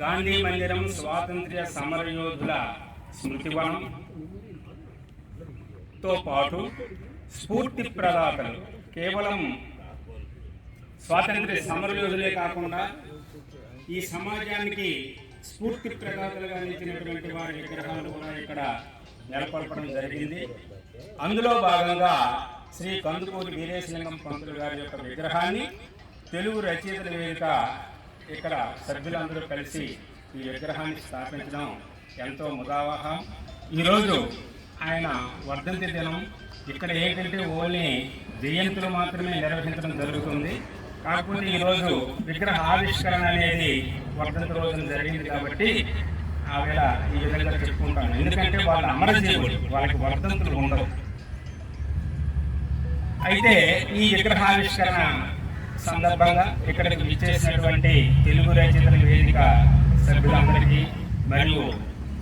గాంధీ మందిరం, స్వాతంత్ర్య సమరయోధుల స్మృతివనంతో పాటు స్ఫూర్తి ప్రదాతలు, కేవలం స్వాతంత్ర్య సమరయోధులే కాకుండా ఈ సమాజానికి స్ఫూర్తి ప్రదాతలుగా నిలిచినటువంటి వారి విగ్రహాలు కూడా ఇక్కడ నెలకొల్పడం జరిగింది. అందులో భాగంగా శ్రీ కందుకూరి వీరేశలింగం పంతులు గారి యొక్క విగ్రహాన్ని తెలుగు రచయితల వేదిక ఇక్కడ సభ్యులందరూ కలిసి ఈ విగ్రహాన్ని స్థాపించడం ఎంతో ముదావహం. ఈరోజు ఆయన వర్ధంతి దినం. ఇక్కడ ఏంటంటే ఓన్లీ జయంతులు మాత్రమే నిర్వహించడం జరుగుతుంది. కాకపోతే ఈరోజు విగ్రహ ఆవిష్కరణ అనేది వర్ధంతి రోజున జరిగింది కాబట్టి ఆవేళ ఈ విధంగా చెప్పుకుంటాను. ఎందుకంటే వాళ్ళ అమరజీవులు, వాళ్ళకి వర్ధంతులు ఉండవు. అయితే ఈ విగ్రహావిష్కరణ సందర్భంగా ఇక్కడికి విచ్చేసినటువంటి తెలుగు రచయితల వేదిక సభ్యులందరికీ మరియు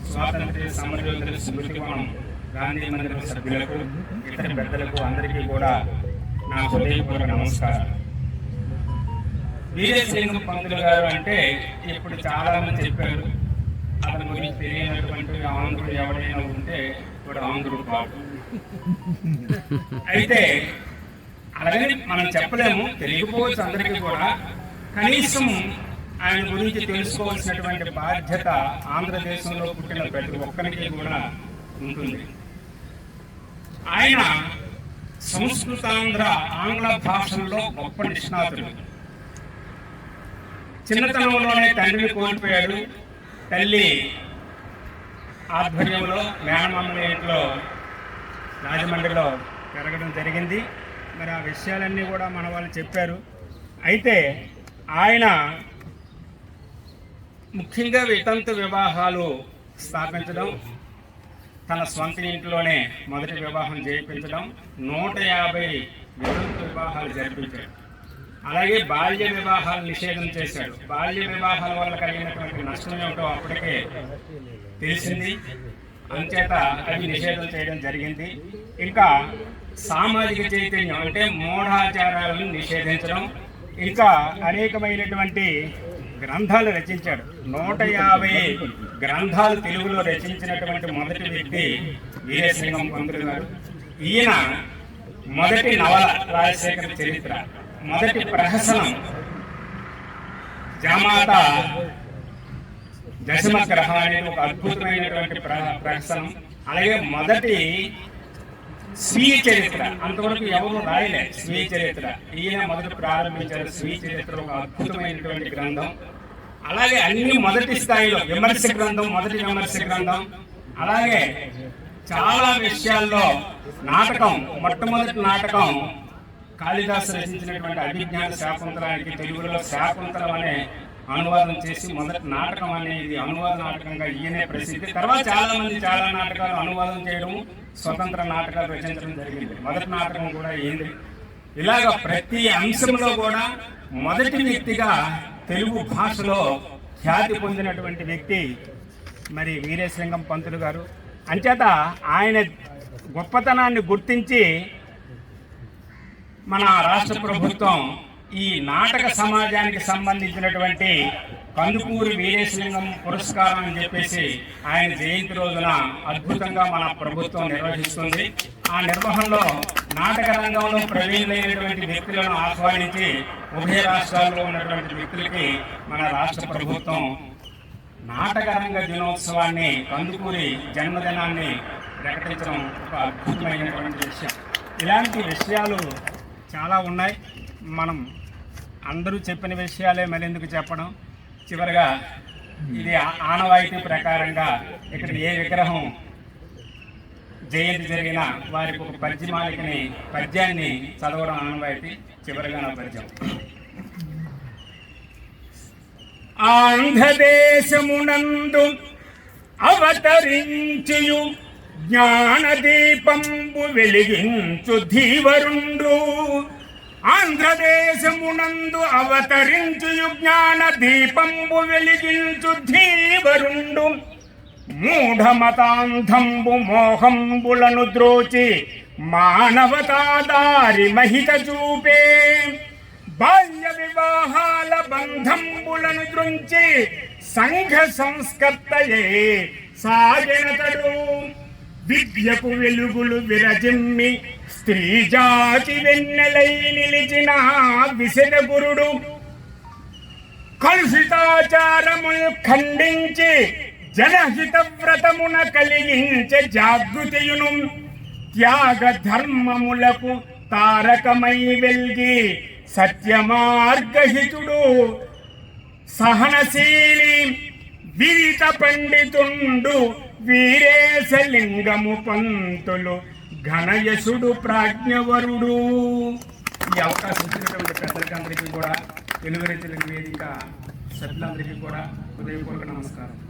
స్వాతంత్ర్య సమరయోధుల స్మృతివనం గాంధీ మందిరం సభ్యులకు, ఇతర పెద్దలకు అందరికీ కూడా నా హృదయపూర్వక నమస్కారం. వీరేశలింగం పంతులు గారు అంటే ఇప్పుడు చాలా మంది చెప్పారు. అతని గురించి తెలియనటువంటి ఆంధ్రుడు ఎవరైనా ఉంటే కూడా ఆంధ్రుడు కాదు. అయితే అలాగే మనం చెప్పలేము, తెలియకపోవచ్చు అందరికీ కూడా. కనీసం ఆయన గురించి తెలుసుకోవాల్సినటువంటి బాధ్యత ఆంధ్రదేశంలో పుట్టిన ప్రతి ఒక్కరికి కూడా ఉంటుంది. ఆయన ఆంగ్ల భాషల్లో గొప్ప నిష్ణాతుడు. చిన్నతనంలోనే తండ్రిని కోల్పోయాడు. తల్లి ఆధ్వర్యంలో మేనమామల ఇంట్లో రాజమండ్రిలో పెరగడం జరిగింది. మరి ఆ విషయాలన్నీ కూడా మన వాళ్ళు చెప్పారు. అయితే ఆయన ముఖ్యంగా వితంతు వివాహాలు స్థాపించడం, తన స్వంత ఇంట్లోనే మొదటి వివాహం చేయించడం, 150 వితంతు వివాహాలు జరిపించాడు. అలాగే బాల్య వివాహాలు నిషేధం చేశాడు. బాల్య వివాహాల వల్ల కలిగినటువంటి నష్టం ఏమిటో అప్పటికే తెలిసింది. అంచేత అవి నిషేధం చేయడం జరిగింది. ఇంకా సామాజిక చైతన్యం అంటే మూఢాచారాలను నిషేధించడం, ఇంకా అనేకమైనటువంటి గ్రంథాలు రచించాడు. 150 గ్రంథాలు తెలుగులో రచించినటువంటి మొదటి వ్యక్తి వీరేశలింగం పంతులు గారు. ఈయన మొదటి నవల రాజశేఖర చరిత్ర, మొదటి ప్రహసనం జామాత దశమగ్రహం అనేది ఒక అద్భుతమైనటువంటి ప్రహసనం. అలాగే మొదటి స్వీయ చరిత్ర, అంతవరకు ఎవరు రాయలే స్వీయ చరిత్ర, ఈయన మొదటి ప్రారంభించారు. స్వీయ చరిత్ర ఒక అద్భుతమైనటువంటి గ్రంథం. అలాగే అన్ని మొదటి స్థాయిలో విమర్శ గ్రంథం, మొదటి విమర్శ గ్రంథం. అలాగే చాలా విషయాల్లో నాటకం, మొట్టమొదటి నాటకం కాళిదాసు రచించినటువంటి అభిజ్ఞాన శాకుంతలానికి తెలుగులో శాకుంతలం అనే అనువాదం చేసి మొదటి నాటకం అనేది అనువాద నాటకంగా ఈయనే ప్రసిద్ధి. తర్వాత చాలా నాటకాలు అనువాదం చేయడం, స్వతంత్ర నాటకాలు రచించడం జరిగింది. మొదటి నాటకం కూడా ఏంది. ఇలాగ ప్రతి అంశంలో కూడా మొదటి వ్యక్తిగా తెలుగు భాషలో ఖ్యాతి పొందినటువంటి వ్యక్తి మరి వీరేశలింగం పంతులు గారు. అంచేత ఆయన గొప్పతనాన్ని గుర్తించి మన రాష్ట్ర ప్రభుత్వం ఈ నాటక సమాజానికి సంబంధించినటువంటి కందుకూరి వీరేశలింగం పురస్కారం అని చెప్పేసి ఆయన జయంతి రోజున అద్భుతంగా మన ప్రభుత్వం నిర్వహిస్తుంది. ఆ నిర్వహణలో నాటక రంగంలో ప్రవీణులైనటువంటి వ్యక్తులను ఆహ్వానించి ఉభయ రాష్ట్రాల్లో ఉన్నటువంటి వ్యక్తులకి మన రాష్ట్ర ప్రభుత్వం నాటక రంగ దినోత్సవాన్ని, కందుకూరి జన్మదినాన్ని ప్రకటించడం ఒక అద్భుతమైనటువంటి విషయం. ఇలాంటి విషయాలు చాలా ఉన్నాయి. మనం అందరూ చెప్పిన విషయాలే మరెందుకు చెప్పడం. చివరిగా ఇది ఆనవాయితీ ప్రకారంగా ఇక్కడ ఏ విగ్రహం జయంతి జరిగినా వారికి ఒక పద్యాన్ని చదవడం ఆనవాయితీ. చివరిగా నా పద్యం. ఆంధ్రదేశమునందు అవతరించియు జ్ఞానదీపంబు వెలిగించు ధీవరుండు. ఆంధ్రదేశమునందు అవతరించు జ్ఞాన దీపంబు వెలిగించు ధీవరుండు. మూఢమతాంధంబు మోహంబులను ద్రోచి మానవతాదారి మహిత చూపే. బాల్య వివాహాల బంధంబులను దృంచి సంఘ సంస్కర్తయే సాగినతడు. విద్యకు వెలుగులు విరజిమ్మి స్త్రీ జాతి వెన్నెలై నిలిచిన విశద గురుడు. కలుషితాచారములు ఖండించి జనహిత వ్రతమున కలిగించే జాగృతియును. త్యాగ ధర్మములకు తారకమై వెల్గి సత్యమార్గహితుడు. సహనశీలి విదిత పండితుండు. వీరేశలింగము పంతులు ఘనయసుడు ప్రాజ్ఞవరుడు. ఈ అవకాశం ఇచ్చినటువంటి పెద్దలకందరికీ కూడా, తెలుగు రైతుల వేదిక సభ్యులందరికీ కూడా హృదయపూర్వక నమస్కారం.